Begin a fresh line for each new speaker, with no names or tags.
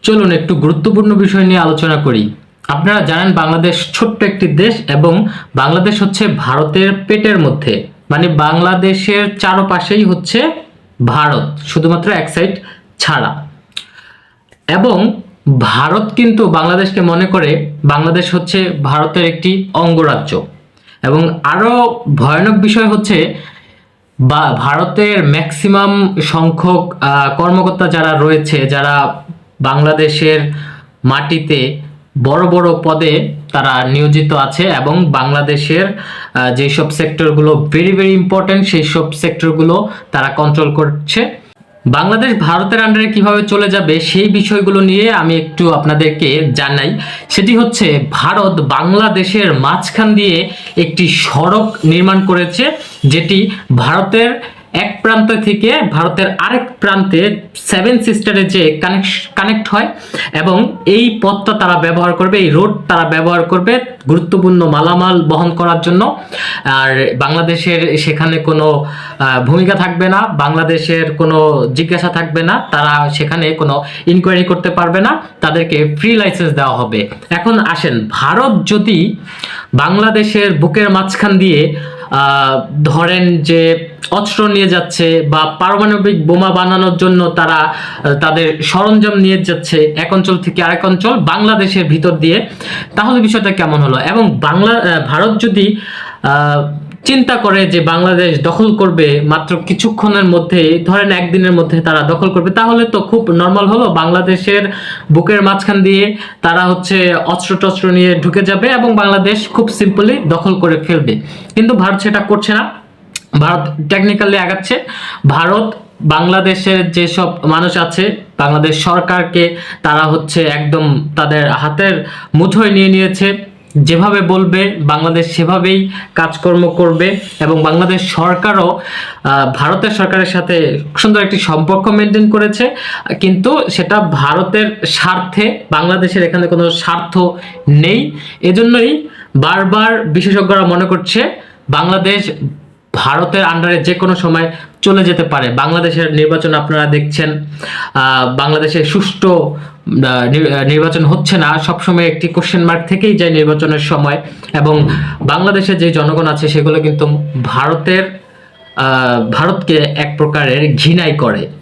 চলুন একটু গুরুত্বপূর্ণ বিষয় নিয়ে আলোচনা করি। আপনারা জানেন বাংলাদেশ ছোট্ট একটি দেশ এবং বাংলাদেশ হচ্ছে ভারতের পেটের মধ্যে, মানে বাংলাদেশের চারপাশেই হচ্ছে ভারত, শুধুমাত্র এক সাইড ছাড়া। এবং ভারত কিন্তু বাংলাদেশকে মনে করে বাংলাদেশ হচ্ছে ভারতের একটি অঙ্গরাজ্য। এবং আরো ভয়ানক বিষয় হচ্ছে বা ভারতের ম্যাক্সিমাম সংখ্যক কর্মকর্তা যারা রয়েছে, যারা বাংলাদেশের মাটিতে বড় বড় পদে তারা নিয়োজিত আছে এবং বাংলাদেশের যেসব সেক্টরগুলো ভেরি ভেরি ইম্পর্টেন্ট সেই সব সেক্টরগুলো তারা কন্ট্রোল করছে। বাংলাদেশ ভারতের আন্ডারে কিভাবে চলে যাবে সেই বিষয়গুলো নিয়ে আমি একটু আপনাদেরকে জানাই। সেটি হচ্ছে ভারত বাংলাদেশের মাঝখান দিয়ে একটি সড়ক নির্মাণ করেছে, যেটি ভারতের এক প্রান্ত থেকে ভারতের আরেক প্রান্তে সেভেন সিস্টারে যে কানেক্ট হয় এবং এই পথটা তারা ব্যবহার করবে, এই রোড তারা ব্যবহার করবে গুরুত্বপূর্ণ মালামাল বহন করার জন্য। আর বাংলাদেশের সেখানে কোনো ভূমিকা থাকবে না, বাংলাদেশের কোনো জিজ্ঞাসা থাকবে না, তারা সেখানে কোনো ইনকোয়ারি করতে পারবে না, তাদেরকে ফ্রি লাইসেন্স দেওয়া হবে। এখন আসেন, ভারত যদি বাংলাদেশের বুকের মাঝখান দিয়ে ধরেন যে অস্ত্র নিয়ে যাচ্ছে বা পারমাণবিক বোমা বানানোর জন্য তারা তাদের সরঞ্জাম নিয়ে যাচ্ছে এক অঞ্চল থেকে আরেক অঞ্চল বাংলাদেশের ভিতর দিয়ে, তাহলে বিষয়টা কেমন হলো? এবং ভারত যদি চিন্তা করে যে বাংলাদেশ দখল করবে মাত্র কিছুক্ষণের মধ্যে, ধরেন একদিনের মধ্যে তারা দখল করবে, তাহলে তো খুব নর্মাল হলো, বাংলাদেশের বুকের মাঝখান দিয়ে তারা হচ্ছে অস্ত্র টস্ত্র নিয়ে ঢুকে যাবে এবং বাংলাদেশ খুব সিম্পলি দখল করে ফেলবে। কিন্তু ভারত সেটা করছে না, ভারত টেকনিক্যালি আগাচ্ছে। ভারত বাংলাদেশের যেসব মানুষ আছে, বাংলাদেশ সরকারকে তারা হচ্ছে একদম তাদের হাতের মুঠোয় নিয়ে নিয়েছে, যেভাবে বলবে বাংলাদেশ সেভাবেই কাজকর্ম করবে। এবং বাংলাদেশ সরকারও ভারতের সরকারের সাথে সুন্দর একটি সম্পর্ক মেনটেন করেছে, কিন্তু সেটা ভারতের স্বার্থে, বাংলাদেশের এখানে কোনো স্বার্থ নেই। এজন্যই বারবার বিশেষজ্ঞরা মনে করছে বাংলাদেশ ভারতের আন্ডারে যে কোনো সময় চলে যেতে পারে। বাংলাদেশের নির্বাচন আপনারা দেখছেন, বাংলাদেশে সুষ্ঠু নির্বাচন হচ্ছে না, সবসময় একটি কোশ্চেন মার্ক থেকেই যায় নির্বাচনের সময়। এবং বাংলাদেশের যে জনগণ আছে সেগুলো কিন্তু ভারতকে এক প্রকারের ঘৃণাই করে।